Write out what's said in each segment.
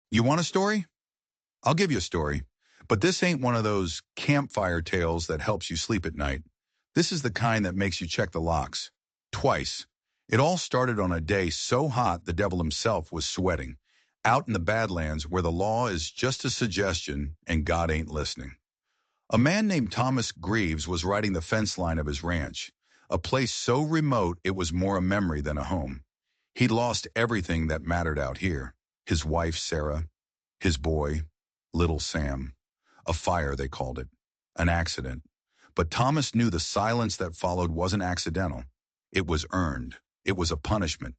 You want a story? I'll give you a story. But this ain't one of those campfire tales that helps you sleep at night. This is the kind that makes you check the locks. Twice. It all started on a day so hot the devil himself was sweating, out in the Badlands where the law is just a suggestion and God ain't listening. A man named Thomas Greaves was riding the fence line of his ranch, a place so remote it was more a memory than a home. He'd lost everything that mattered out here. His wife, Sarah, his boy, little Sam. A fire, they called it. An accident. But Thomas knew the silence that followed wasn't accidental. It was earned. It was a punishment.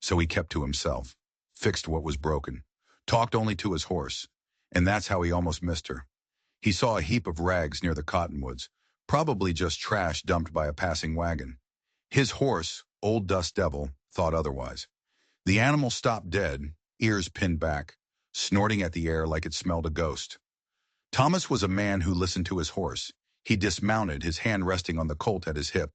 So he kept to himself, fixed what was broken, talked only to his horse. And that's how he almost missed her. He saw a heap of rags near the cottonwoods, probably just trash dumped by a passing wagon. His horse, Old Dust Devil, thought otherwise. The animal stopped dead, ears pinned back, snorting at the air like it smelled a ghost. Thomas was a man who listened to his horse. He dismounted, his hand resting on the colt at his hip.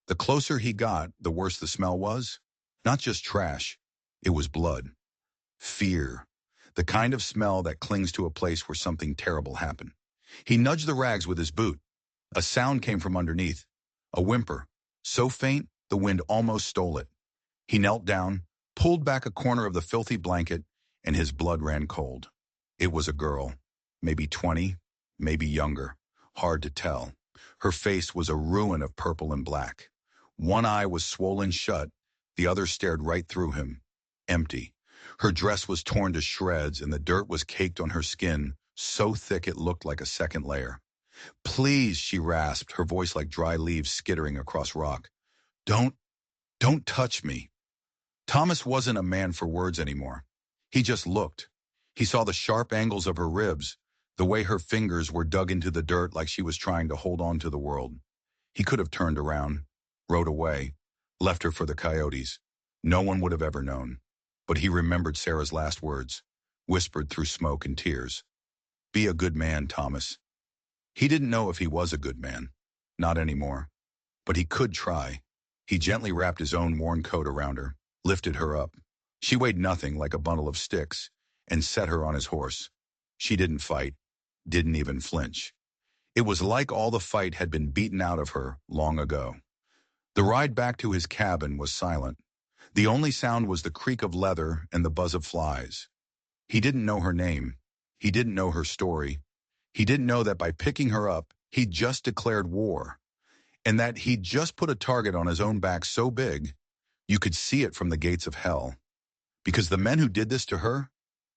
The closer he got, the worse the smell was. Not just trash. It was blood. Fear. The kind of smell that clings to a place where something terrible happened. He nudged the rags with his boot. A sound came from underneath. A whimper. So faint, the wind almost stole it. He knelt down, pulled back a corner of the filthy blanket, and his blood ran cold. It was a girl. Maybe 20, maybe younger. Hard to tell. Her face was a ruin of purple and black. One eye was swollen shut, the other stared right through him. Empty. Her dress was torn to shreds and the dirt was caked on her skin, so thick it looked like a second layer. "Please," she rasped, her voice like dry leaves skittering across rock. Don't touch me." Thomas wasn't a man for words anymore. He just looked. He saw the sharp angles of her ribs, the way her fingers were dug into the dirt like she was trying to hold on to the world. He could have turned around, rode away, left her for the coyotes. No one would have ever known. But he remembered Sarah's last words, whispered through smoke and tears. "Be a good man, Thomas." He didn't know if he was a good man. Not anymore. But he could try. He gently wrapped his own worn coat around her, lifted her up. She weighed nothing, like a bundle of sticks, and set her on his horse. She didn't fight, didn't even flinch. It was like all the fight had been beaten out of her long ago. The ride back to his cabin was silent. The only sound was the creak of leather and the buzz of flies. He didn't know her name. He didn't know her story. He didn't know that by picking her up, he'd just declared war, and that he'd just put a target on his own back so big, you could see it from the gates of hell. Because the men who did this to her,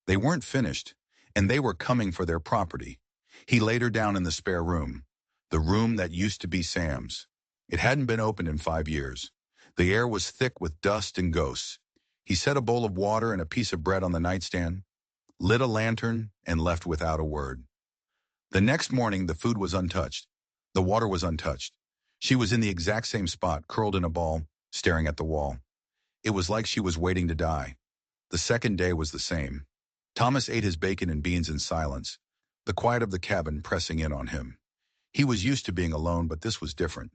they weren't finished, and they were coming for their property. He laid her down in the spare room, the room that used to be Sam's. It hadn't been opened in 5 years. The air was thick with dust and ghosts. He set a bowl of water and a piece of bread on the nightstand, lit a lantern, and left without a word. The next morning, the food was untouched. The water was untouched. She was in the exact same spot, curled in a ball, staring at the wall. It was like she was waiting to die. The second day was the same. Thomas ate his bacon and beans in silence, the quiet of the cabin pressing in on him. He was used to being alone, but this was different.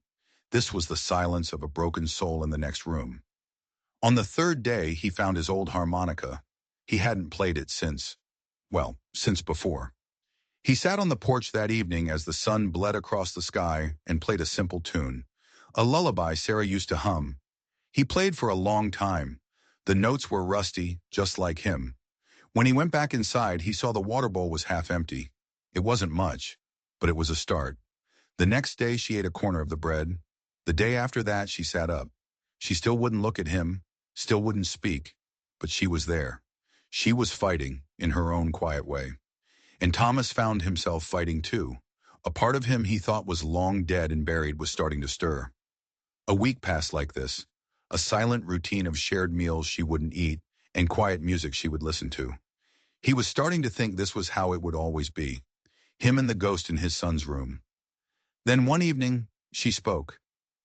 This was the silence of a broken soul in the next room. On the third day, he found his old harmonica. He hadn't played it since before. He sat on the porch that evening as the sun bled across the sky and played a simple tune, a lullaby Sarah used to hum. He played for a long time. The notes were rusty, just like him. When he went back inside, he saw the water bowl was half empty. It wasn't much, but it was a start. The next day, she ate a corner of the bread. The day after that, she sat up. She still wouldn't look at him, still wouldn't speak, but she was there. She was fighting in her own quiet way. And Thomas found himself fighting too. A part of him he thought was long dead and buried was starting to stir. A week passed like this, a silent routine of shared meals she wouldn't eat and quiet music she would listen to. He was starting to think this was how it would always be, him and the ghost in his son's room. Then one evening, she spoke.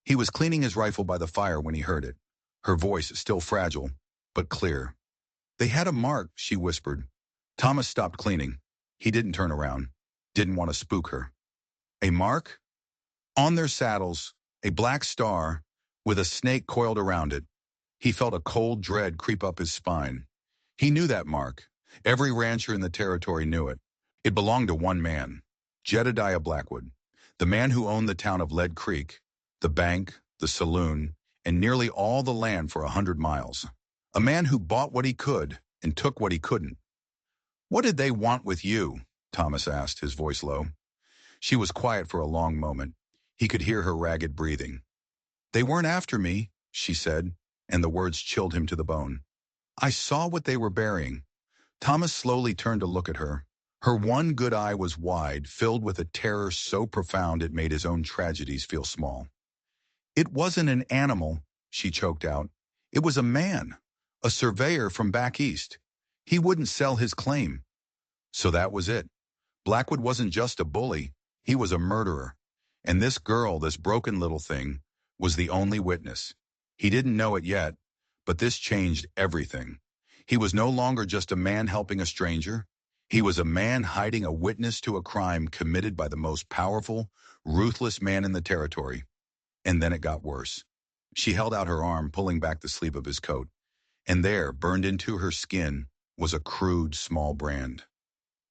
He was cleaning his rifle by the fire when he heard it, her voice still fragile, but clear. "They had a mark," she whispered. Thomas stopped cleaning. He didn't turn around, didn't want to spook her. "A mark?" "On their saddles, a black star, with a snake coiled around it." He felt a cold dread creep up his spine. He knew that mark. Every rancher in the territory knew it. It belonged to one man, Jedediah Blackwood, the man who owned the town of Lead Creek, the bank, the saloon, and nearly all the land for 100 miles. A man who bought what he could and took what he couldn't. "What did they want with you?" Thomas asked, his voice low. She was quiet for a long moment. He could hear her ragged breathing. "They weren't after me," she said, and the words chilled him to the bone. "I saw what they were burying." Thomas slowly turned to look at her. Her one good eye was wide, filled with a terror so profound it made his own tragedies feel small. "It wasn't an animal," she choked out. "It was a man, a surveyor from back east. He wouldn't sell his claim." So that was it. Blackwood wasn't just a bully, he was a murderer. And this girl, this broken little thing, was the only witness. He didn't know it yet, but this changed everything. He was no longer just a man helping a stranger. He was a man hiding a witness to a crime committed by the most powerful, ruthless man in the territory. And then it got worse. She held out her arm, pulling back the sleeve of his coat. And there, burned into her skin, was a crude, small brand.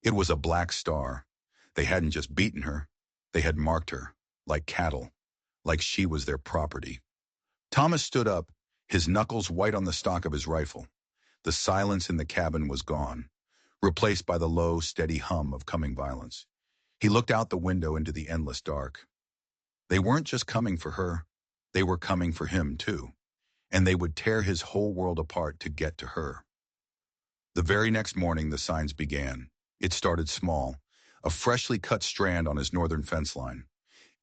It was a black star. They hadn't just beaten her. They had marked her, like cattle, like she was their property. Thomas stood up, his knuckles white on the stock of his rifle. The silence in the cabin was gone, replaced by the low, steady hum of coming violence. He looked out the window into the endless dark. They weren't just coming for her. They were coming for him, too. And they would tear his whole world apart to get to her. The very next morning, the signs began. It started small, a freshly cut strand on his northern fence line.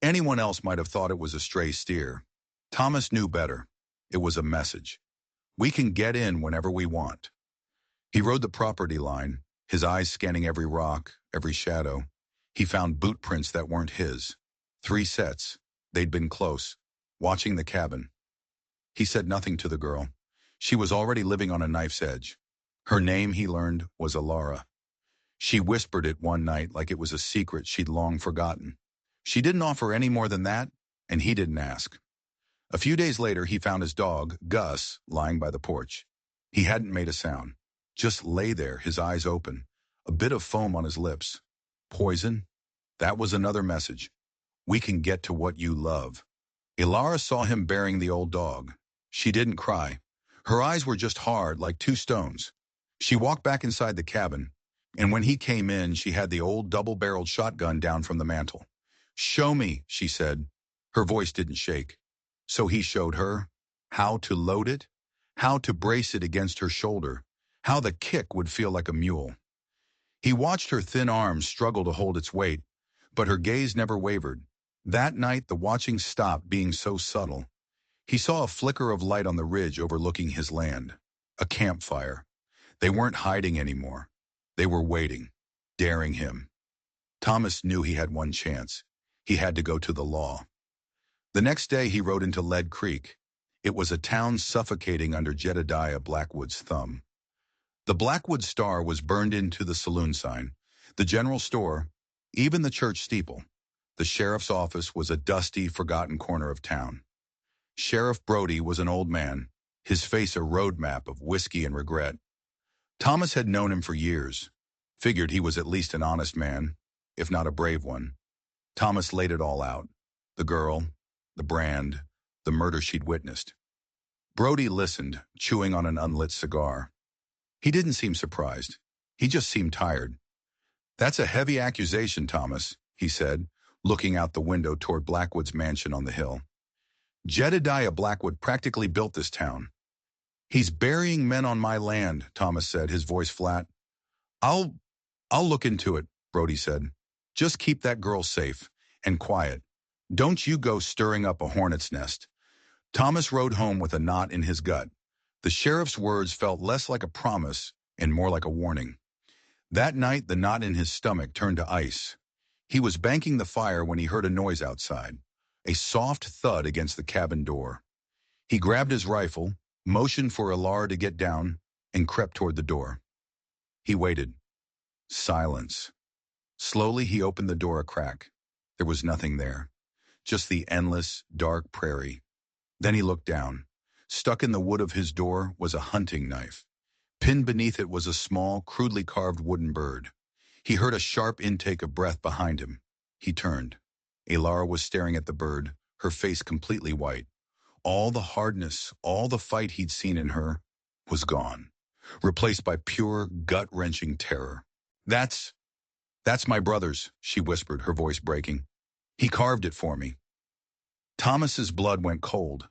Anyone else might have thought it was a stray steer. Thomas knew better. It was a message. We can get in whenever we want. He rode the property line, his eyes scanning every rock, every shadow. He found boot prints that weren't his. 3 sets. They'd been close, watching the cabin. He said nothing to the girl. She was already living on a knife's edge. Her name, he learned, was Alara. She whispered it one night like it was a secret she'd long forgotten. She didn't offer any more than that, and he didn't ask. A few days later, he found his dog, Gus, lying by the porch. He hadn't made a sound, just lay there, his eyes open, a bit of foam on his lips. Poison? That was another message. We can get to what you love. Ilara saw him burying the old dog. She didn't cry. Her eyes were just hard, like 2 stones. She walked back inside the cabin, and when he came in, she had the old double-barreled shotgun down from the mantel. "Show me," she said. Her voice didn't shake. So he showed her how to load it, how to brace it against her shoulder, how the kick would feel like a mule. He watched her thin arms struggle to hold its weight, but her gaze never wavered. That night, the watching stopped being so subtle. He saw a flicker of light on the ridge overlooking his land. A campfire. They weren't hiding anymore. They were waiting, daring him. Thomas knew he had one chance. He had to go to the law. The next day, he rode into Lead Creek. It was a town suffocating under Jedediah Blackwood's thumb. The Blackwood Star was burned into the saloon sign, the general store, even the church steeple. The sheriff's office was a dusty, forgotten corner of town. Sheriff Brody was an old man, his face a road map of whiskey and regret. Thomas had known him for years, figured he was at least an honest man, if not a brave one. Thomas laid it all out. The girl, the brand, the murder she'd witnessed. Brody listened, chewing on an unlit cigar. He didn't seem surprised. He just seemed tired. "That's a heavy accusation, Thomas," he said, looking out the window toward Blackwood's mansion on the hill. "Jedediah Blackwood practically built this town." "He's burying men on my land," Thomas said, his voice flat. I'll look into it," Brody said. "Just keep that girl safe and quiet. Don't you go stirring up a hornet's nest." Thomas rode home with a knot in his gut. The sheriff's words felt less like a promise and more like a warning. That night, the knot in his stomach turned to ice. He was banking the fire when he heard a noise outside, a soft thud against the cabin door. He grabbed his rifle, motioned for Ilara to get down, and crept toward the door. He waited. Silence. Slowly, he opened the door a crack. There was nothing there, just the endless, dark prairie. Then he looked down. Stuck in the wood of his door was a hunting knife. Pinned beneath it was a small, crudely carved wooden bird. He heard a sharp intake of breath behind him. He turned. Alara was staring at the bird, her face completely white. All the hardness, all the fight he'd seen in her was gone, replaced by pure, gut-wrenching terror. That's my brother's, she whispered, her voice breaking. He carved it for me. Thomas's blood went cold.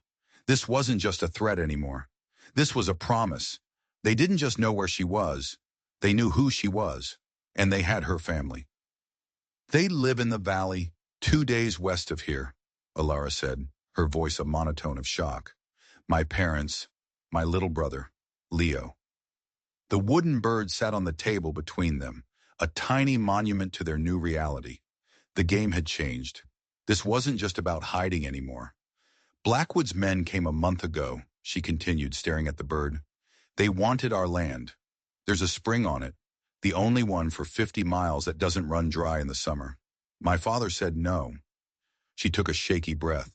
This wasn't just a threat anymore. This was a promise. They didn't just know where she was. They knew who she was, and they had her family. They live in the valley, 2 days west of here, Alara said, her voice a monotone of shock. My parents, my little brother, Leo. The wooden bird sat on the table between them, a tiny monument to their new reality. The game had changed. This wasn't just about hiding anymore. Blackwood's men came a month ago, she continued, staring at the bird. They wanted our land. There's a spring on it, the only one for 50 miles that doesn't run dry in the summer. My father said no. She took a shaky breath.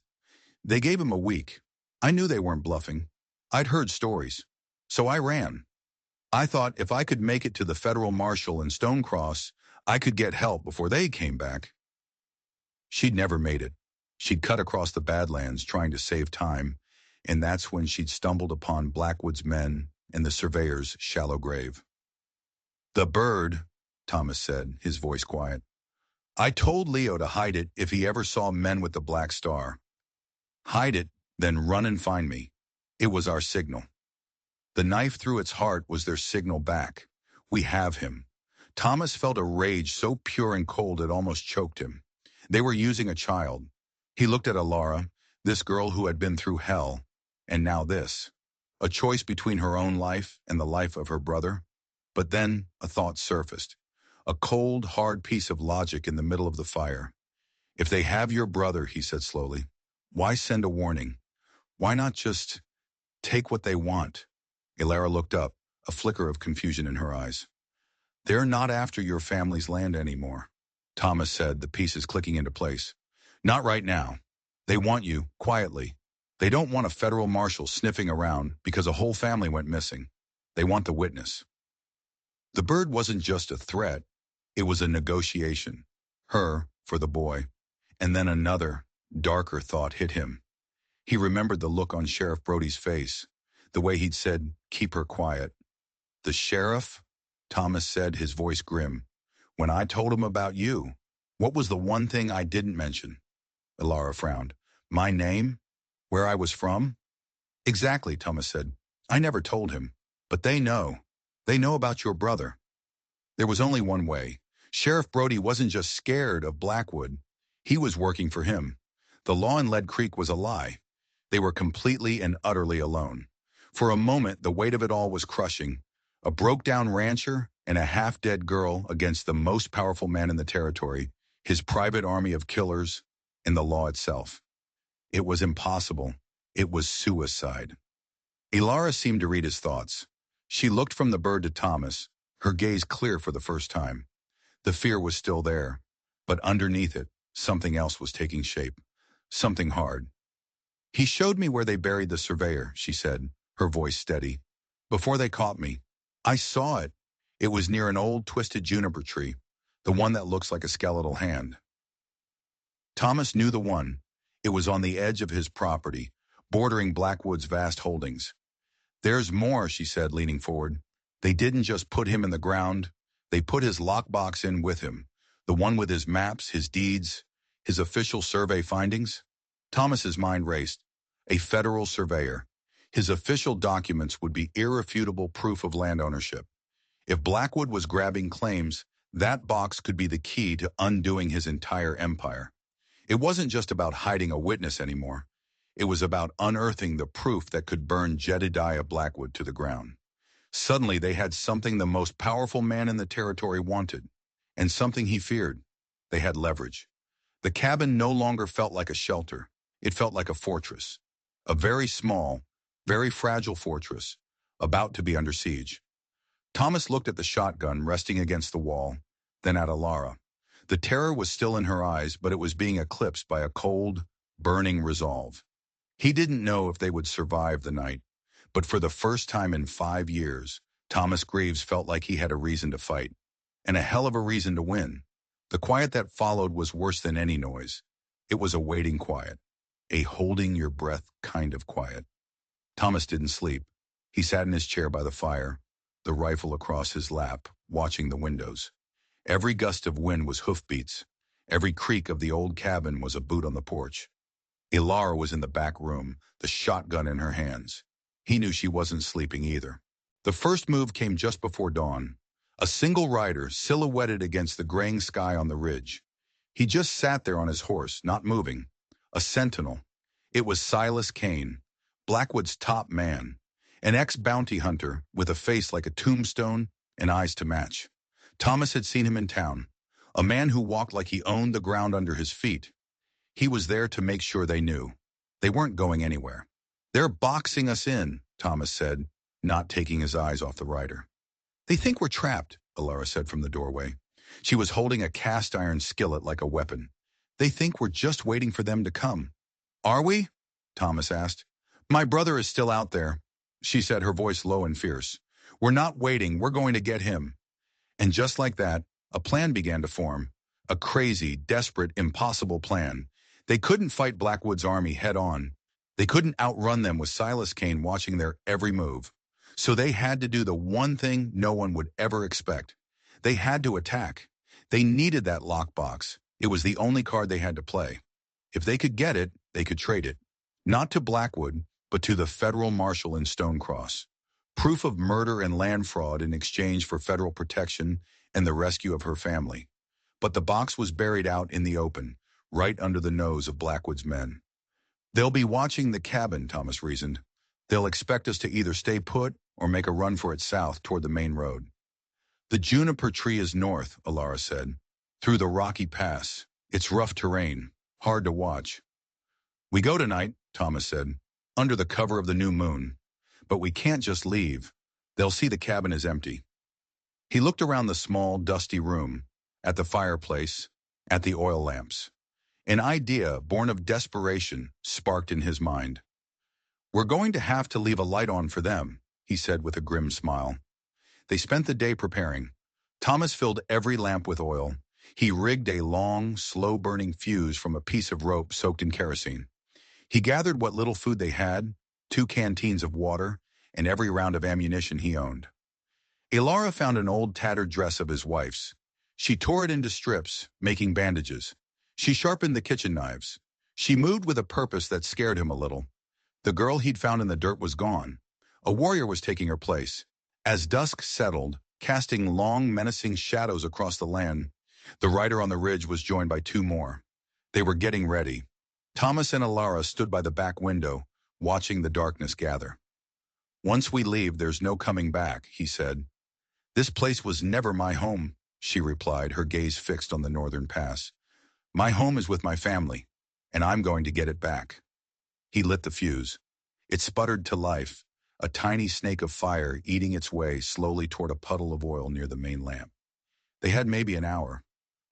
They gave him a week. I knew they weren't bluffing. I'd heard stories. So I ran. I thought if I could make it to the federal marshal in Stonecross, I could get help before they came back. She'd never made it. She'd cut across the Badlands trying to save time, and that's when she'd stumbled upon Blackwood's men and the surveyor's shallow grave. The bird, Thomas said, his voice quiet. I told Leo to hide it if he ever saw men with the black star. Hide it, then run and find me. It was our signal. The knife through its heart was their signal back. We have him. Thomas felt a rage so pure and cold it almost choked him. They were using a child. He looked at Alara, this girl who had been through hell, and now this. A choice between her own life and the life of her brother. But then a thought surfaced. A cold, hard piece of logic in the middle of the fire. If they have your brother, he said slowly, why send a warning? Why not just take what they want? Alara looked up, a flicker of confusion in her eyes. They're not after your family's land anymore, Thomas said, the pieces clicking into place. Not right now. They want you, quietly. They don't want a federal marshal sniffing around because a whole family went missing. They want the witness. The bird wasn't just a threat. It was a negotiation. Her, for the boy. And then another, darker thought hit him. He remembered the look on Sheriff Brody's face, the way he'd said, keep her quiet. The sheriff? Thomas said, his voice grim. When I told him about you, what was the one thing I didn't mention? Alara frowned. My name? Where I was from? Exactly, Thomas said. I never told him. But they know. They know about your brother. There was only one way. Sheriff Brody wasn't just scared of Blackwood. He was working for him. The law in Lead Creek was a lie. They were completely and utterly alone. For a moment, the weight of it all was crushing. A broke-down rancher and a half-dead girl against the most powerful man in the territory, his private army of killers, and the law itself. It was impossible. It was suicide. Alara seemed to read his thoughts. She looked from the bird to Thomas, her gaze clear for the first time. The fear was still there, but underneath it, something else was taking shape. Something hard. He showed me where they buried the surveyor, she said, her voice steady. Before they caught me, I saw it. It was near an old twisted juniper tree, the one that looks like a skeletal hand. Thomas knew the one. It was on the edge of his property, bordering Blackwood's vast holdings. There's more, she said, leaning forward. They didn't just put him in the ground. They put his lockbox in with him, the one with his maps, his deeds, his official survey findings. Thomas's mind raced. A federal surveyor. His official documents would be irrefutable proof of land ownership. If Blackwood was grabbing claims, that box could be the key to undoing his entire empire. It wasn't just about hiding a witness anymore. It was about unearthing the proof that could burn Jedediah Blackwood to the ground. Suddenly they had something the most powerful man in the territory wanted, and something he feared. They had leverage. The cabin no longer felt like a shelter. It felt like a fortress. A very small, very fragile fortress, about to be under siege. Thomas looked at the shotgun resting against the wall, then at Alara. The terror was still in her eyes, but it was being eclipsed by a cold, burning resolve. He didn't know if they would survive the night, but for the first time in 5 years, Thomas Greaves felt like he had a reason to fight, and a hell of a reason to win. The quiet that followed was worse than any noise. It was a waiting quiet, a holding your breath kind of quiet. Thomas didn't sleep. He sat in his chair by the fire, the rifle across his lap, watching the windows. Every gust of wind was hoofbeats. Every creak of the old cabin was a boot on the porch. Ilara was in the back room, the shotgun in her hands. He knew she wasn't sleeping either. The first move came just before dawn. A single rider silhouetted against the graying sky on the ridge. He just sat there on his horse, not moving. A sentinel. It was Silas Kane, Blackwood's top man, an ex-bounty hunter with a face like a tombstone and eyes to match. Thomas had seen him in town, a man who walked like he owned the ground under his feet. He was there to make sure they knew. They weren't going anywhere. "They're boxing us in," Thomas said, not taking his eyes off the rider. "They think we're trapped," Ilara said from the doorway. She was holding a cast-iron skillet like a weapon. "They think we're just waiting for them to come." "Are we?" Thomas asked. "My brother is still out there," she said, her voice low and fierce. "We're not waiting. We're going to get him." And just like that, a plan began to form. A crazy, desperate, impossible plan. They couldn't fight Blackwood's army head-on. They couldn't outrun them with Silas Kane watching their every move. So they had to do the one thing no one would ever expect. They had to attack. They needed that lockbox. It was the only card they had to play. If they could get it, they could trade it. Not to Blackwood, but to the federal marshal in Stonecross. Proof of murder and land fraud in exchange for federal protection and the rescue of her family. But the box was buried out in the open, right under the nose of Blackwood's men. "They'll be watching the cabin," Thomas reasoned. "They'll expect us to either stay put or make a run for it south toward the main road." "The juniper tree is north," Ilara said. "Through the rocky pass. It's rough terrain, hard to watch." "We go tonight," Thomas said, "under the cover of the new moon. But we can't just leave. They'll see the cabin is empty." He looked around the small, dusty room, at the fireplace, at the oil lamps. An idea, born of desperation, sparked in his mind. "We're going to have to leave a light on for them," he said with a grim smile. They spent the day preparing. Thomas filled every lamp with oil. He rigged a long, slow-burning fuse from a piece of rope soaked in kerosene. He gathered what little food they had, 2 canteens of water, and every round of ammunition he owned. Ilara found an old tattered dress of his wife's. She tore it into strips, making bandages. She sharpened the kitchen knives. She moved with a purpose that scared him a little. The girl he'd found in the dirt was gone. A warrior was taking her place. As dusk settled, casting long, menacing shadows across the land, the rider on the ridge was joined by 2 more. They were getting ready. Thomas and Ilara stood by the back window, watching the darkness gather. "Once we leave, there's no coming back," he said. "This place was never my home," she replied, her gaze fixed on the northern pass. "My home is with my family, and I'm going to get it back." He lit the fuse. It sputtered to life, a tiny snake of fire eating its way slowly toward a puddle of oil near the main lamp. They had maybe an hour.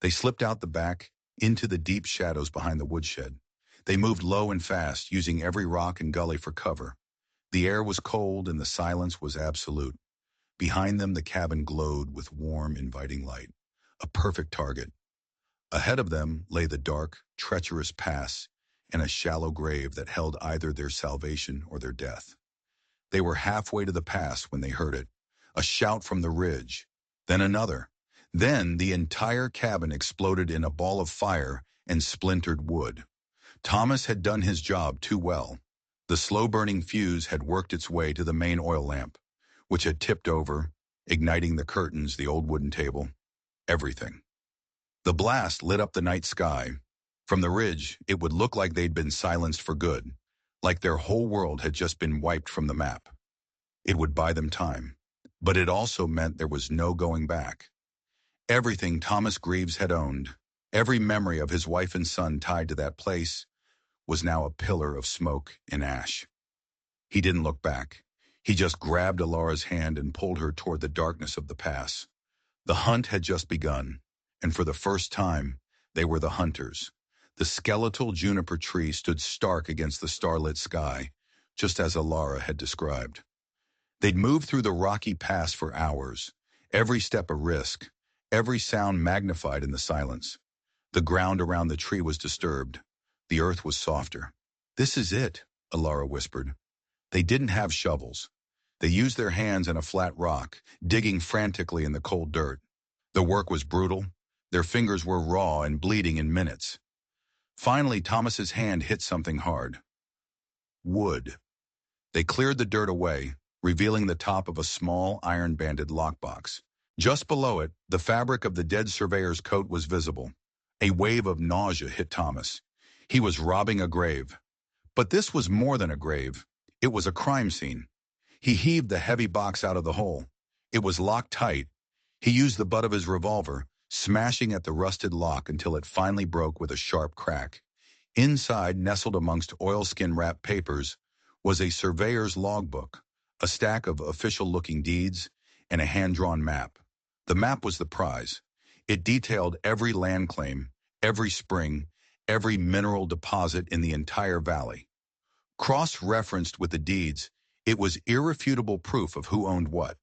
They slipped out the back, into the deep shadows behind the woodshed. They moved low and fast, using every rock and gully for cover. The air was cold and the silence was absolute. Behind them, the cabin glowed with warm, inviting light. A perfect target. Ahead of them lay the dark, treacherous pass and a shallow grave that held either their salvation or their death. They were halfway to the pass when they heard it. A shout from the ridge. Then another. Then the entire cabin exploded in a ball of fire and splintered wood. Thomas had done his job too well. The slow-burning fuse had worked its way to the main oil lamp, which had tipped over, igniting the curtains, the old wooden table, everything. The blast lit up the night sky. From the ridge, it would look like they'd been silenced for good, like their whole world had just been wiped from the map. It would buy them time, but it also meant there was no going back. Everything Thomas Greaves had owned, every memory of his wife and son tied to that place, was now a pillar of smoke and ash. He didn't look back. He just grabbed Ilara's hand and pulled her toward the darkness of the pass. The hunt had just begun, and for the first time, they were the hunters. The skeletal juniper tree stood stark against the starlit sky, just as Ilara had described. They'd moved through the rocky pass for hours, every step a risk, every sound magnified in the silence. The ground around the tree was disturbed. The earth was softer. "This is it," Alara whispered. They didn't have shovels. They used their hands and a flat rock, digging frantically in the cold dirt. The work was brutal. Their fingers were raw and bleeding in minutes. Finally, Thomas's hand hit something hard. Wood. They cleared the dirt away, revealing the top of a small iron-banded lockbox. Just below it, the fabric of the dead surveyor's coat was visible. A wave of nausea hit Thomas. He was robbing a grave. But this was more than a grave. It was a crime scene. He heaved the heavy box out of the hole. It was locked tight. He used the butt of his revolver, smashing at the rusted lock until it finally broke with a sharp crack. Inside, nestled amongst oilskin-wrapped papers, was a surveyor's logbook, a stack of official-looking deeds, and a hand-drawn map. The map was the prize. It detailed every land claim, every spring, every mineral deposit in the entire valley. Cross-referenced with the deeds, it was irrefutable proof of who owned what.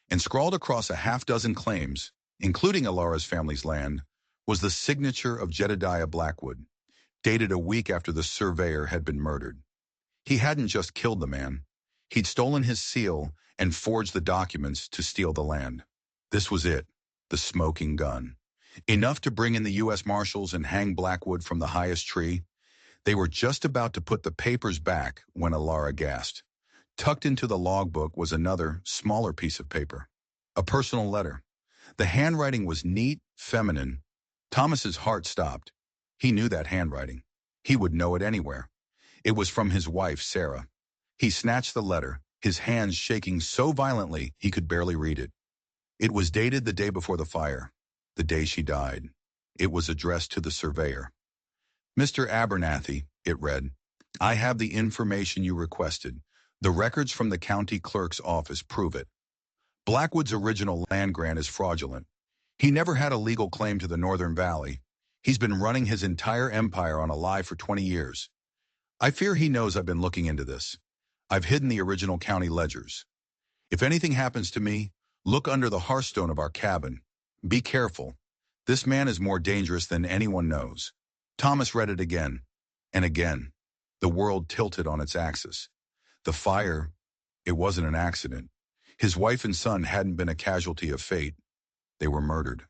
And scrawled across a half-dozen claims, including Alara's family's land, was the signature of Jedediah Blackwood, dated a week after the surveyor had been murdered. He hadn't just killed the man. He'd stolen his seal and forged the documents to steal the land. This was it, the smoking gun. Enough to bring in the U.S. Marshals and hang Blackwood from the highest tree. They were just about to put the papers back when Alara gasped. Tucked into the logbook was another, smaller piece of paper. A personal letter. The handwriting was neat, feminine. Thomas's heart stopped. He knew that handwriting. He would know it anywhere. It was from his wife, Sarah. He snatched the letter, his hands shaking so violently he could barely read it. It was dated the day before the fire, the day she died. It was addressed to the surveyor. "Mr. Abernathy," it read, "I have the information you requested. The records from the county clerk's office prove it. Blackwood's original land grant is fraudulent. He never had a legal claim to the Northern Valley. He's been running his entire empire on a lie for 20 years. I fear he knows I've been looking into this. I've hidden the original county ledgers. If anything happens to me, look under the hearthstone of our cabin. Be careful. This man is more dangerous than anyone knows." Thomas read it again, and again. The world tilted on its axis. The fire, it wasn't an accident. His wife and son hadn't been a casualty of fate. They were murdered.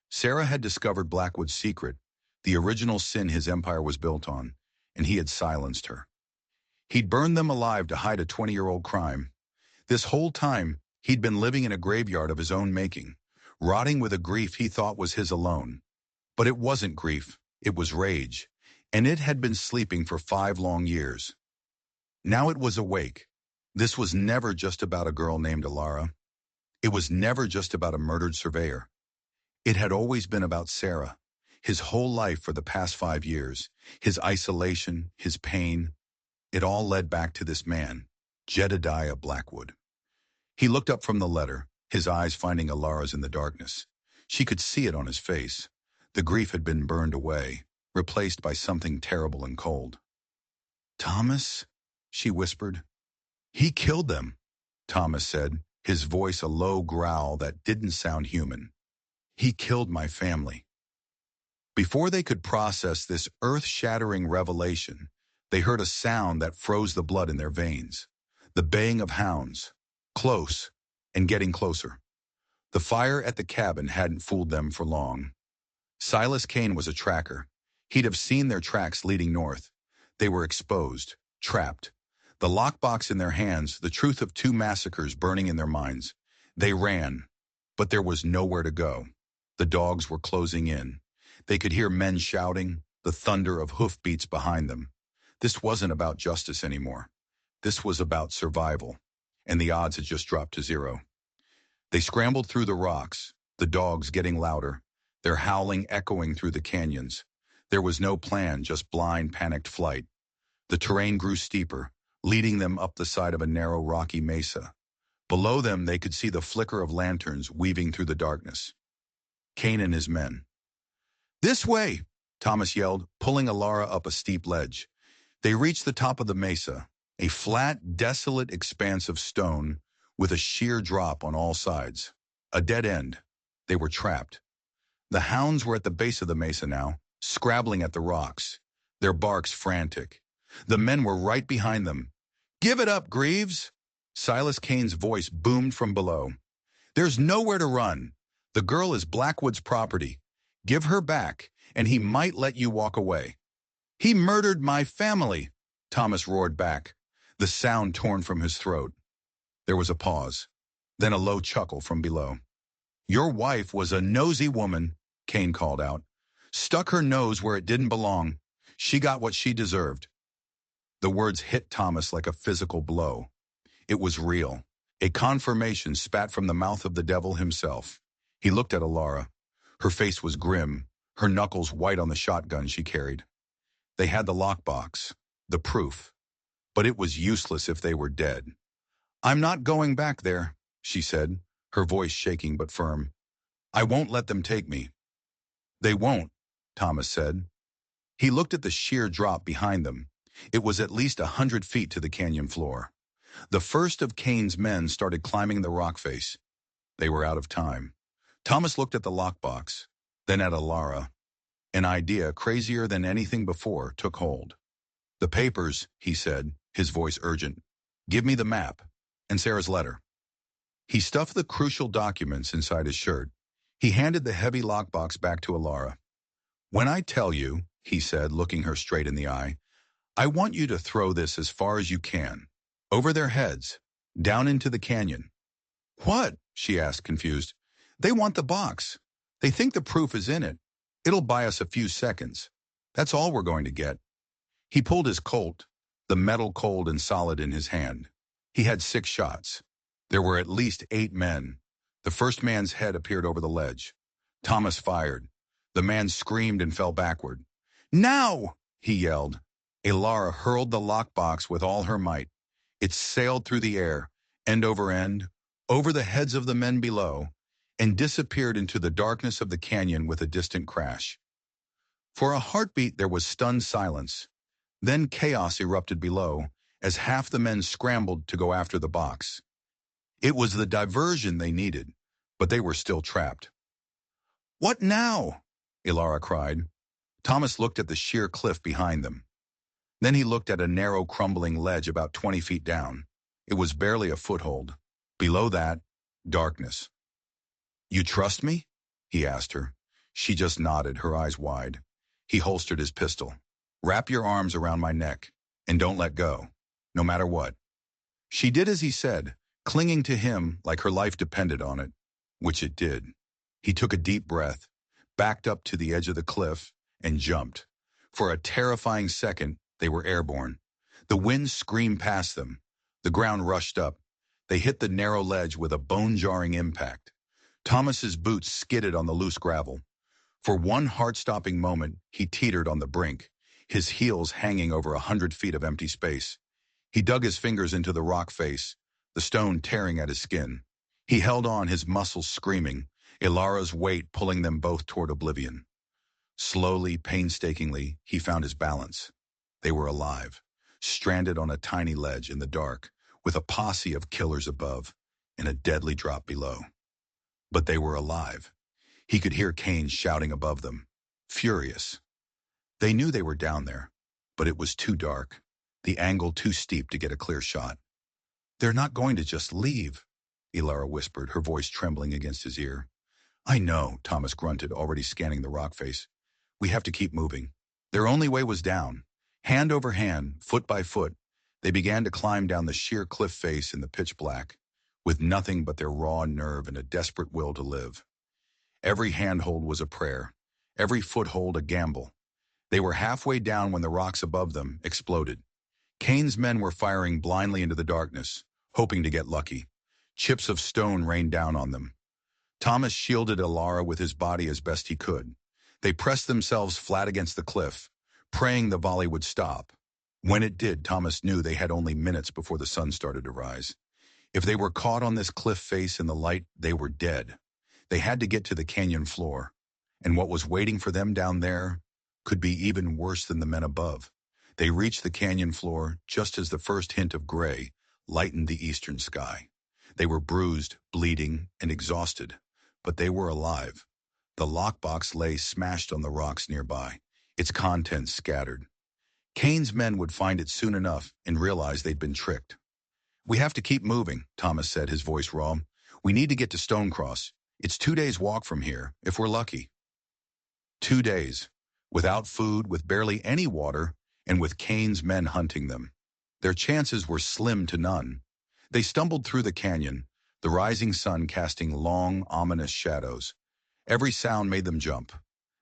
Sarah had discovered Blackwood's secret, the original sin his empire was built on, and he had silenced her. He'd burned them alive to hide a 20-year-old crime. This whole time, he'd been living in a graveyard of his own making, rotting with a grief he thought was his alone. But it wasn't grief, it was rage, and it had been sleeping for 5 long years. Now it was awake. This was never just about a girl named Alara. It was never just about a murdered surveyor. It had always been about Sarah, his whole life for the past 5 years, his isolation, his pain. It all led back to this man, Jedediah Blackwood. He looked up from the letter, his eyes finding Alara's in the darkness. She could see it on his face. The grief had been burned away, replaced by something terrible and cold. "Thomas?" she whispered. "He killed them," Thomas said, his voice a low growl that didn't sound human. "He killed my family." Before they could process this earth-shattering revelation, they heard a sound that froze the blood in their veins. The baying of hounds, close and getting closer. The fire at the cabin hadn't fooled them for long. Silas Kane was a tracker. He'd have seen their tracks leading north. They were exposed, trapped. The lockbox in their hands, the truth of 2 massacres burning in their minds. They ran, but there was nowhere to go. The dogs were closing in. They could hear men shouting, the thunder of hoofbeats behind them. This wasn't about justice anymore. This was about survival, and the odds had just dropped to 0. They scrambled through the rocks, the dogs getting louder, their howling echoing through the canyons. There was no plan, just blind, panicked flight. The terrain grew steeper, leading them up the side of a narrow, rocky mesa. Below them, they could see the flicker of lanterns weaving through the darkness. Kane and his men. "This way!" Thomas yelled, pulling Alara up a steep ledge. They reached the top of the mesa, a flat, desolate expanse of stone with a sheer drop on all sides. A dead end. They were trapped. The hounds were at the base of the mesa now, scrabbling at the rocks, their barks frantic. The men were right behind them. "Give it up, Greaves!" Silas Kane's voice boomed from below. "There's nowhere to run. The girl is Blackwood's property. Give her back, and he might let you walk away." "He murdered my family," Thomas roared back, the sound torn from his throat. There was a pause, then a low chuckle from below. "Your wife was a nosy woman," Kane called out. "Stuck her nose where it didn't belong. She got what she deserved." The words hit Thomas like a physical blow. It was real. A confirmation spat from the mouth of the devil himself. He looked at Alara. Her face was grim, her knuckles white on the shotgun she carried. They had the lockbox, the proof. But it was useless if they were dead. "I'm not going back there," she said, her voice shaking but firm. "I won't let them take me." "They won't," Thomas said. He looked at the sheer drop behind them. It was at least 100 feet to the canyon floor. The first of Kane's men started climbing the rock face. They were out of time. Thomas looked at the lockbox, then at Alara. An idea, crazier than anything before, took hold. "The papers," he said, his voice urgent. "Give me the map. And Sarah's letter." He stuffed the crucial documents inside his shirt. He handed the heavy lockbox back to Alara. "When I tell you," he said, looking her straight in the eye, "I want you to throw this as far as you can. Over their heads. Down into the canyon." "What?" she asked, confused. "They want the box. They think the proof is in it. It'll buy us a few seconds. That's all we're going to get." He pulled his Colt, the metal cold and solid in his hand. He had 6 shots. There were at least 8 men. The first man's head appeared over the ledge. Thomas fired. The man screamed and fell backward. "Now!" he yelled. Alara hurled the lockbox with all her might. It sailed through the air, end over end, over the heads of the men below, and disappeared into the darkness of the canyon with a distant crash. For a heartbeat there was stunned silence. Then chaos erupted below, as half the men scrambled to go after the box. It was the diversion they needed, but they were still trapped. "What now?" Alara cried. Thomas looked at the sheer cliff behind them. Then he looked at a narrow, crumbling ledge about 20 feet down. It was barely a foothold. Below that, darkness. "You trust me?" he asked her. She just nodded, her eyes wide. He holstered his pistol. "Wrap your arms around my neck, and don't let go, no matter what." She did as he said, clinging to him like her life depended on it, which it did. He took a deep breath, backed up to the edge of the cliff, and jumped. For a terrifying second, they were airborne. The wind screamed past them. The ground rushed up. They hit the narrow ledge with a bone-jarring impact. Thomas's boots skidded on the loose gravel. For one heart-stopping moment, he teetered on the brink, his heels hanging over 100 feet of empty space. He dug his fingers into the rock face, the stone tearing at his skin. He held on, his muscles screaming, Alara's weight pulling them both toward oblivion. Slowly, painstakingly, he found his balance. They were alive, stranded on a tiny ledge in the dark, with a posse of killers above and a deadly drop below. But they were alive. He could hear Kane shouting above them, furious. They knew they were down there, but it was too dark, the angle too steep to get a clear shot. "They're not going to just leave," Alara whispered, her voice trembling against his ear. "I know," Thomas grunted, already scanning the rock face. "We have to keep moving." Their only way was down. Hand over hand, foot by foot, they began to climb down the sheer cliff face in the pitch black, with nothing but their raw nerve and a desperate will to live. Every handhold was a prayer, every foothold a gamble. They were halfway down when the rocks above them exploded. Kane's men were firing blindly into the darkness, hoping to get lucky. Chips of stone rained down on them. Thomas shielded Alara with his body as best he could. They pressed themselves flat against the cliff, praying the volley would stop. When it did, Thomas knew they had only minutes before the sun started to rise. If they were caught on this cliff face in the light, they were dead. They had to get to the canyon floor, and what was waiting for them down there could be even worse than the men above. They reached the canyon floor just as the first hint of gray lightened the eastern sky. They were bruised, bleeding, and exhausted, but they were alive. The lockbox lay smashed on the rocks nearby, its contents scattered. Kane's men would find it soon enough and realize they'd been tricked. "We have to keep moving," Thomas said, his voice raw. "We need to get to Stonecross. It's 2 days' walk from here, if we're lucky." 2 days, without food, with barely any water, and with Kane's men hunting them. Their chances were slim to none. They stumbled through the canyon, the rising sun casting long, ominous shadows. Every sound made them jump.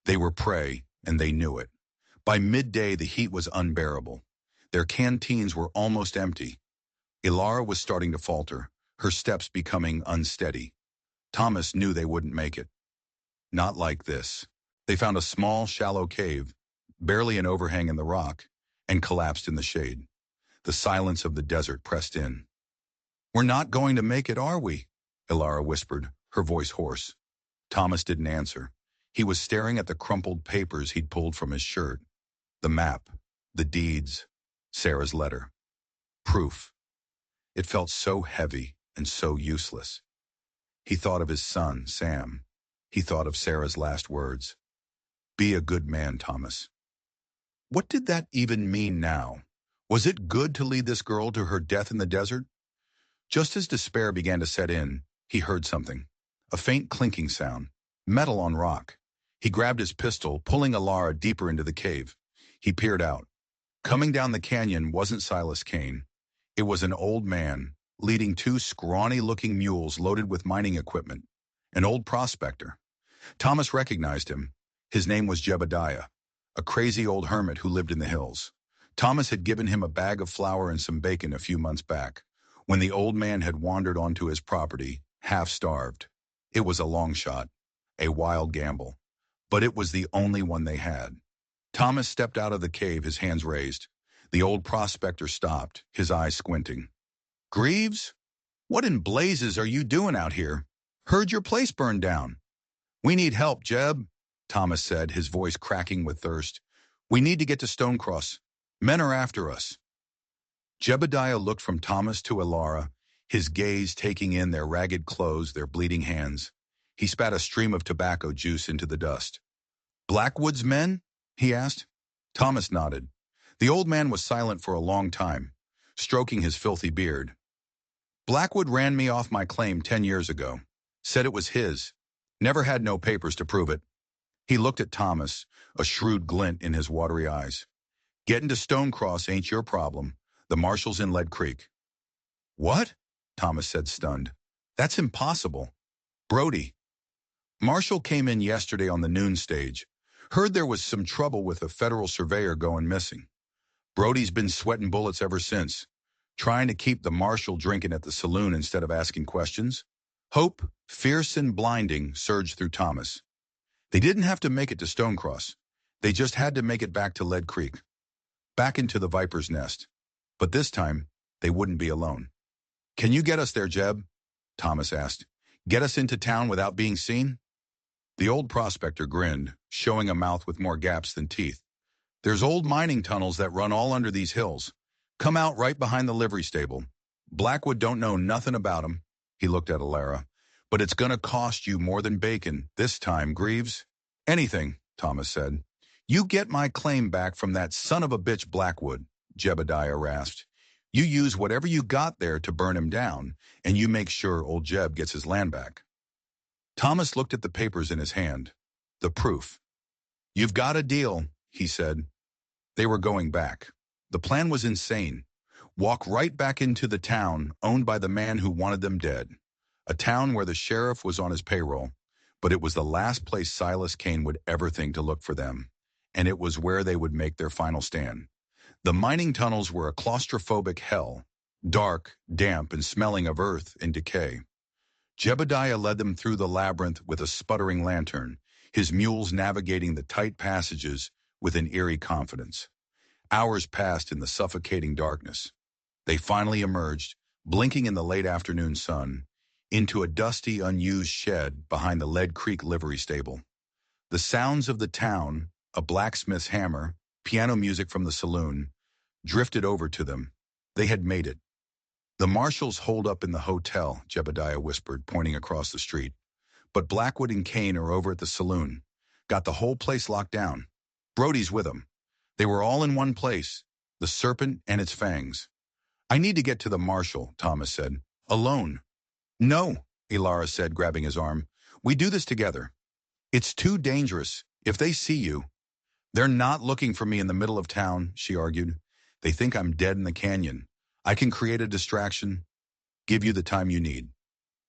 They were prey, and they knew it. By midday, the heat was unbearable. Their canteens were almost empty. Ilara was starting to falter, her steps becoming unsteady. Thomas knew they wouldn't make it. Not like this. They found a small, shallow cave, barely an overhang in the rock, and collapsed in the shade. The silence of the desert pressed in. "We're not going to make it, are we?" Ilara whispered, her voice hoarse. Thomas didn't answer. He was staring at the crumpled papers he'd pulled from his shirt. The map, the deeds, Sarah's letter. Proof. It felt so heavy and so useless. He thought of his son, Sam. He thought of Sarah's last words. "Be a good man, Thomas." What did that even mean now? Was it good to lead this girl to her death in the desert? Just as despair began to set in, he heard something. A faint clinking sound. Metal on rock. He grabbed his pistol, pulling Ilara deeper into the cave. He peered out. Coming down the canyon wasn't Silas Kane. It was an old man, leading two scrawny-looking mules loaded with mining equipment. An old prospector. Thomas recognized him. His name was Jebediah, a crazy old hermit who lived in the hills. Thomas had given him a bag of flour and some bacon a few months back, when the old man had wandered onto his property, half-starved. It was a long shot, a wild gamble, but it was the only one they had. Thomas stepped out of the cave, his hands raised. The old prospector stopped, his eyes squinting. "Greaves? What in blazes are you doing out here? Heard your place burned down." "We need help, Jeb," Thomas said, his voice cracking with thirst. "We need to get to Stonecross. Men are after us." Jebediah looked from Thomas to Ilara, his gaze taking in their ragged clothes, their bleeding hands. He spat a stream of tobacco juice into the dust. "Blackwood's men?" he asked. Thomas nodded. The old man was silent for a long time, stroking his filthy beard. "Blackwood ran me off my claim 10 years ago. Said it was his. Never had no papers to prove it." He looked at Thomas, a shrewd glint in his watery eyes. "Getting to Stonecross ain't your problem. The marshal's in Lead Creek." "What?" Thomas said, stunned. "That's impossible." "Brody." "Marshall came in yesterday on the noon stage. Heard there was some trouble with a federal surveyor going missing. Brody's been sweating bullets ever since, trying to keep the marshal drinking at the saloon instead of asking questions." Hope, fierce and blinding, surged through Thomas. They didn't have to make it to Stonecross. They just had to make it back to Lead Creek, back into the Viper's Nest. But this time, they wouldn't be alone. "Can you get us there, Jeb?" Thomas asked. "Get us into town without being seen?" The old prospector grinned, showing a mouth with more gaps than teeth. "There's old mining tunnels that run all under these hills. Come out right behind the livery stable. Blackwood don't know nothing about 'em." He looked at Ilara. "But it's gonna cost you more than bacon, this time, Greaves." "Anything," Thomas said. "You get my claim back from that son of a bitch Blackwood," Jebediah rasped. "You use whatever you got there to burn him down, and you make sure old Jeb gets his land back." Thomas looked at the papers in his hand. The proof. "You've got a deal," he said. They were going back. The plan was insane. Walk right back into the town owned by the man who wanted them dead. A town where the sheriff was on his payroll, but it was the last place Silas Kane would ever think to look for them, and it was where they would make their final stand. The mining tunnels were a claustrophobic hell, dark, damp, and smelling of earth and decay. Jebediah led them through the labyrinth with a sputtering lantern, his mules navigating the tight passages with an eerie confidence. Hours passed in the suffocating darkness. They finally emerged, blinking in the late afternoon sun, into a dusty, unused shed behind the Lead Creek livery stable. The sounds of the town, a blacksmith's hammer, piano music from the saloon, drifted over to them. They had made it. The marshals hold up in the hotel, Jebediah whispered, pointing across the street. But Blackwood and Kane are over at the saloon. Got the whole place locked down. Brody's with them. They were all in one place, the serpent and its fangs. I need to get to the marshal, Thomas said. Alone. No, Elara said, grabbing his arm. We do this together. It's too dangerous. If they see you. They're not looking for me in the middle of town, she argued. They think I'm dead in the canyon. I can create a distraction, give you the time you need.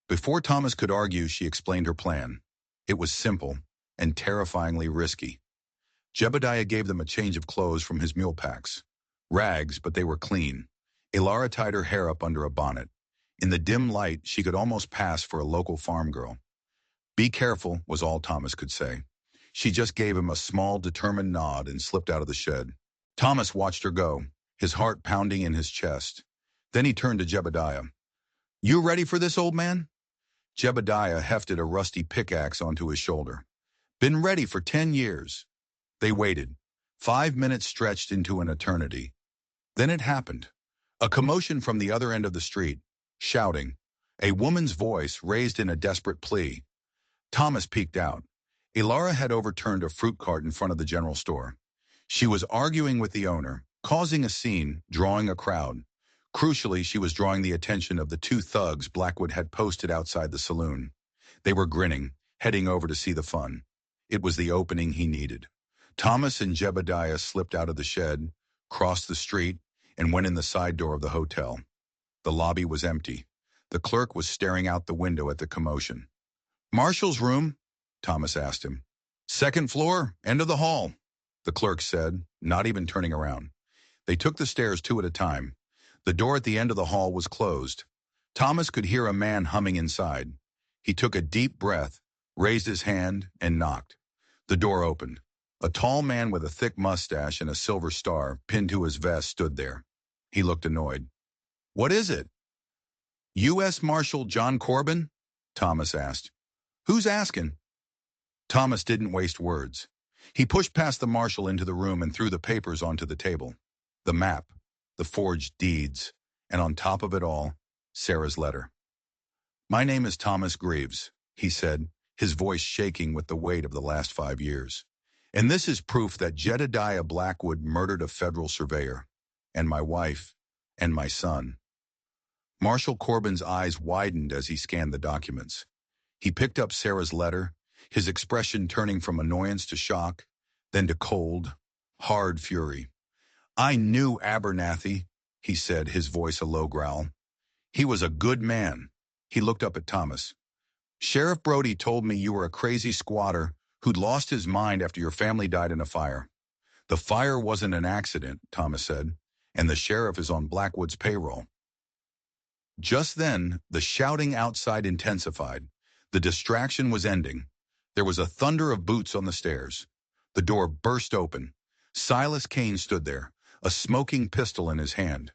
Before Thomas could argue, she explained her plan. It was simple and terrifyingly risky. Jebediah gave them a change of clothes from his mule packs. Rags, but they were clean. Elara tied her hair up under a bonnet. In the dim light, she could almost pass for a local farm girl. Be careful, was all Thomas could say. She just gave him a small, determined nod and slipped out of the shed. Thomas watched her go, his heart pounding in his chest. Then he turned to Jebediah. You ready for this, old man? Jebediah hefted a rusty pickaxe onto his shoulder. Been ready for 10 years. They waited. 5 minutes stretched into an eternity. Then it happened. A commotion from the other end of the street, shouting. A woman's voice raised in a desperate plea. Thomas peeked out. Elara had overturned a fruit cart in front of the general store. She was arguing with the owner, causing a scene, drawing a crowd. Crucially, she was drawing the attention of the 2 thugs Blackwood had posted outside the saloon. They were grinning, heading over to see the fun. It was the opening he needed. Thomas and Jebediah slipped out of the shed, crossed the street, and went in the side door of the hotel. The lobby was empty. The clerk was staring out the window at the commotion. Marshal's room? Thomas asked him. Second floor, end of the hall, the clerk said, not even turning around. They took the stairs 2 at a time. The door at the end of the hall was closed. Thomas could hear a man humming inside. He took a deep breath, raised his hand, and knocked. The door opened. A tall man with a thick mustache and a silver star pinned to his vest stood there. He looked annoyed. What is it? U.S. Marshal John Corbin? Thomas asked. Who's asking? Thomas didn't waste words. He pushed past the marshal into the room and threw the papers onto the table. The map, the forged deeds, and on top of it all, Sarah's letter. My name is Thomas Greaves, he said, his voice shaking with the weight of the last 5 years. And this is proof that Jebediah Blackwood murdered a federal surveyor, and my wife, and my son. Marshal Corbin's eyes widened as he scanned the documents. He picked up Sarah's letter, his expression turning from annoyance to shock, then to cold, hard fury. I knew Abernathy, he said, his voice a low growl. He was a good man. He looked up at Thomas. Sheriff Brody told me you were a crazy squatter who'd lost his mind after your family died in a fire. The fire wasn't an accident, Thomas said, and the sheriff is on Blackwood's payroll. Just then, the shouting outside intensified. The distraction was ending. There was a thunder of boots on the stairs. The door burst open. Silas Kane stood there, a smoking pistol in his hand.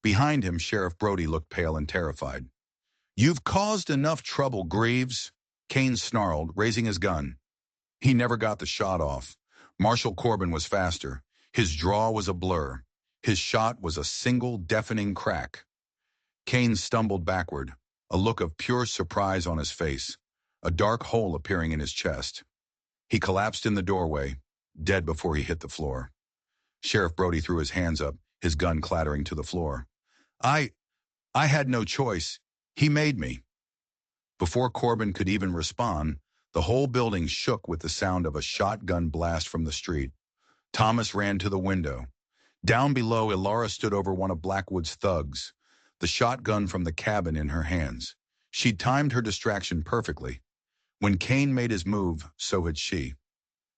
Behind him, Sheriff Brody looked pale and terrified. You've caused enough trouble, Greaves, Kane snarled, raising his gun. He never got the shot off. Marshal Corbin was faster. His draw was a blur. His shot was a single deafening crack. Kane stumbled backward, a look of pure surprise on his face, a dark hole appearing in his chest. He collapsed in the doorway, dead before he hit the floor. Sheriff Brody threw his hands up, his gun clattering to the floor. I had no choice. He made me. Before Corbin could even respond, the whole building shook with the sound of a shotgun blast from the street. Thomas ran to the window. Down below, Elara stood over one of Blackwood's thugs, the shotgun from the cabin in her hands. She'd timed her distraction perfectly. When Kane made his move, so had she.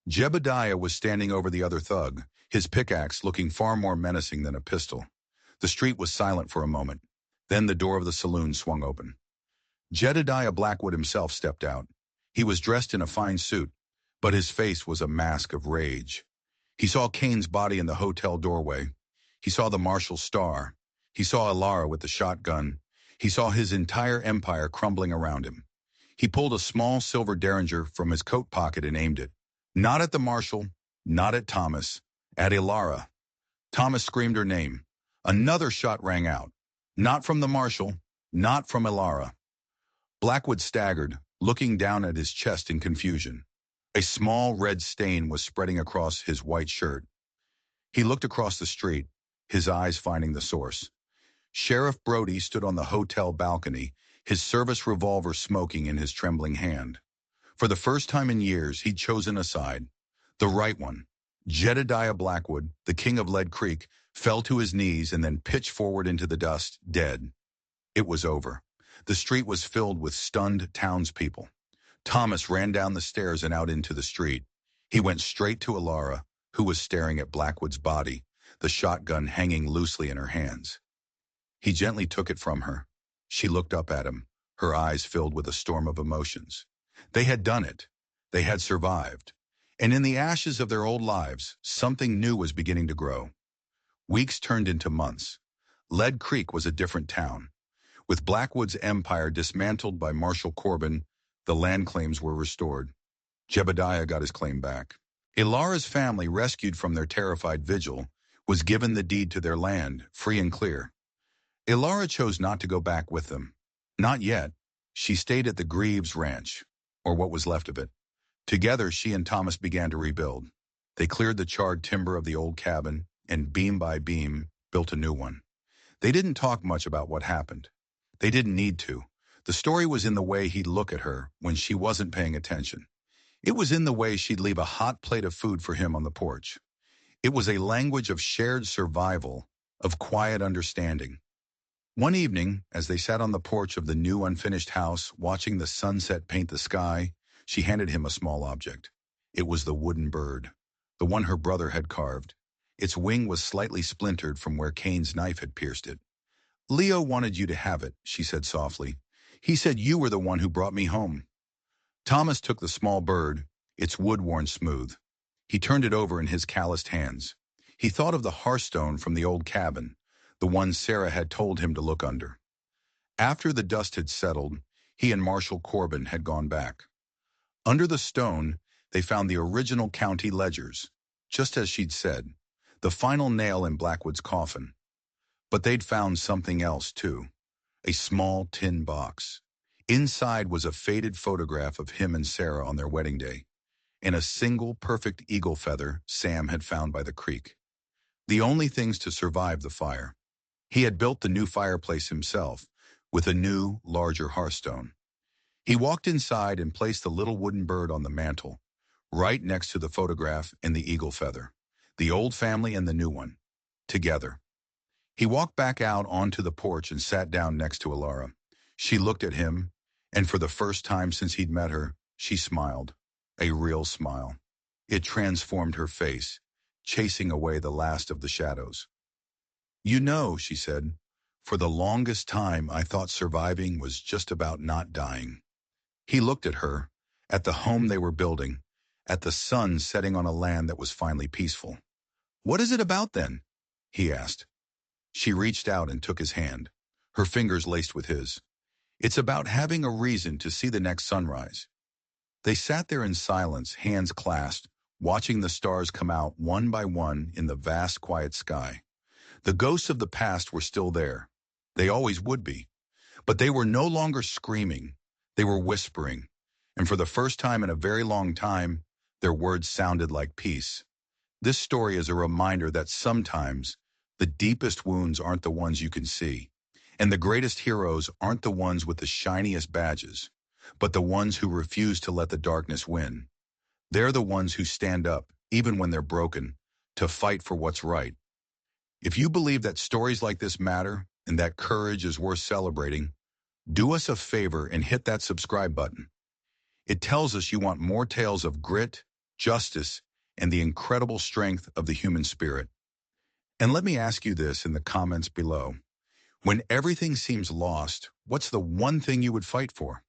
Jebediah was standing over the other thug, his pickaxe looking far more menacing than a pistol. The street was silent for a moment. Then the door of the saloon swung open. Jebediah Blackwood himself stepped out. He was dressed in a fine suit, but his face was a mask of rage. He saw Kane's body in the hotel doorway. He saw the marshal's star. He saw Elara with the shotgun. He saw his entire empire crumbling around him. He pulled a small silver derringer from his coat pocket and aimed it. Not at the marshal, not at Thomas, at Elara. Thomas screamed her name. Another shot rang out. Not from the marshal, not from Ilara. Blackwood staggered, looking down at his chest in confusion. A small red stain was spreading across his white shirt. He looked across the street, his eyes finding the source. Sheriff Brody stood on the hotel balcony, his service revolver smoking in his trembling hand. For the first time in years, he'd chosen a side. The right one. Jedediah Blackwood, the king of Lead Creek, fell to his knees and then pitched forward into the dust, dead. It was over. The street was filled with stunned townspeople. Thomas ran down the stairs and out into the street. He went straight to Ilara, who was staring at Blackwood's body, the shotgun hanging loosely in her hands. He gently took it from her. She looked up at him, her eyes filled with a storm of emotions. They had done it. They had survived. And in the ashes of their old lives, something new was beginning to grow. Weeks turned into months. Lead Creek was a different town. With Blackwood's empire dismantled by Marshal Corbin, the land claims were restored. Jebediah got his claim back. Ilara's family, rescued from their terrified vigil, was given the deed to their land, free and clear. Ilara chose not to go back with them. Not yet. She stayed at the Greaves Ranch, or what was left of it. Together, she and Thomas began to rebuild. They cleared the charred timber of the old cabin, and beam by beam, built a new one. They didn't talk much about what happened. They didn't need to. The story was in the way he'd look at her when she wasn't paying attention. It was in the way she'd leave a hot plate of food for him on the porch. It was a language of shared survival, of quiet understanding. One evening, as they sat on the porch of the new unfinished house, watching the sunset paint the sky, she handed him a small object. It was the wooden bird, the one her brother had carved. Its wing was slightly splintered from where Cain's knife had pierced it. "Leo wanted you to have it," she said softly. "He said you were the one who brought me home." Thomas took the small bird, its wood worn smooth. He turned it over in his calloused hands. He thought of the hearthstone from the old cabin, the one Sarah had told him to look under. After the dust had settled, he and Marshal Corbin had gone back. Under the stone, they found the original county ledgers, just as she'd said, the final nail in Blackwood's coffin. But they'd found something else, too, a small tin box. Inside was a faded photograph of him and Sarah on their wedding day, and a single perfect eagle feather Sam had found by the creek. The only things to survive the fire. He had built the new fireplace himself, with a new, larger hearthstone. He walked inside and placed the little wooden bird on the mantel, right next to the photograph and the eagle feather, the old family and the new one, together. He walked back out onto the porch and sat down next to Ilara. She looked at him, and for the first time since he'd met her, she smiled, a real smile. It transformed her face, chasing away the last of the shadows. "You know," she said, "for the longest time I thought surviving was just about not dying." He looked at her, at the home they were building, at the sun setting on a land that was finally peaceful. "What is it about then?" he asked. She reached out and took his hand, her fingers laced with his. "It's about having a reason to see the next sunrise." They sat there in silence, hands clasped, watching the stars come out one by one in the vast, quiet sky. The ghosts of the past were still there. They always would be. But they were no longer screaming. They were whispering. And for the first time in a very long time, their words sounded like peace. This story is a reminder that sometimes the deepest wounds aren't the ones you can see. And the greatest heroes aren't the ones with the shiniest badges, but the ones who refuse to let the darkness win. They're the ones who stand up, even when they're broken, to fight for what's right. If you believe that stories like this matter and that courage is worth celebrating, do us a favor and hit that subscribe button. It tells us you want more tales of grit, justice, and the incredible strength of the human spirit. And let me ask you this in the comments below. When everything seems lost, what's the one thing you would fight for?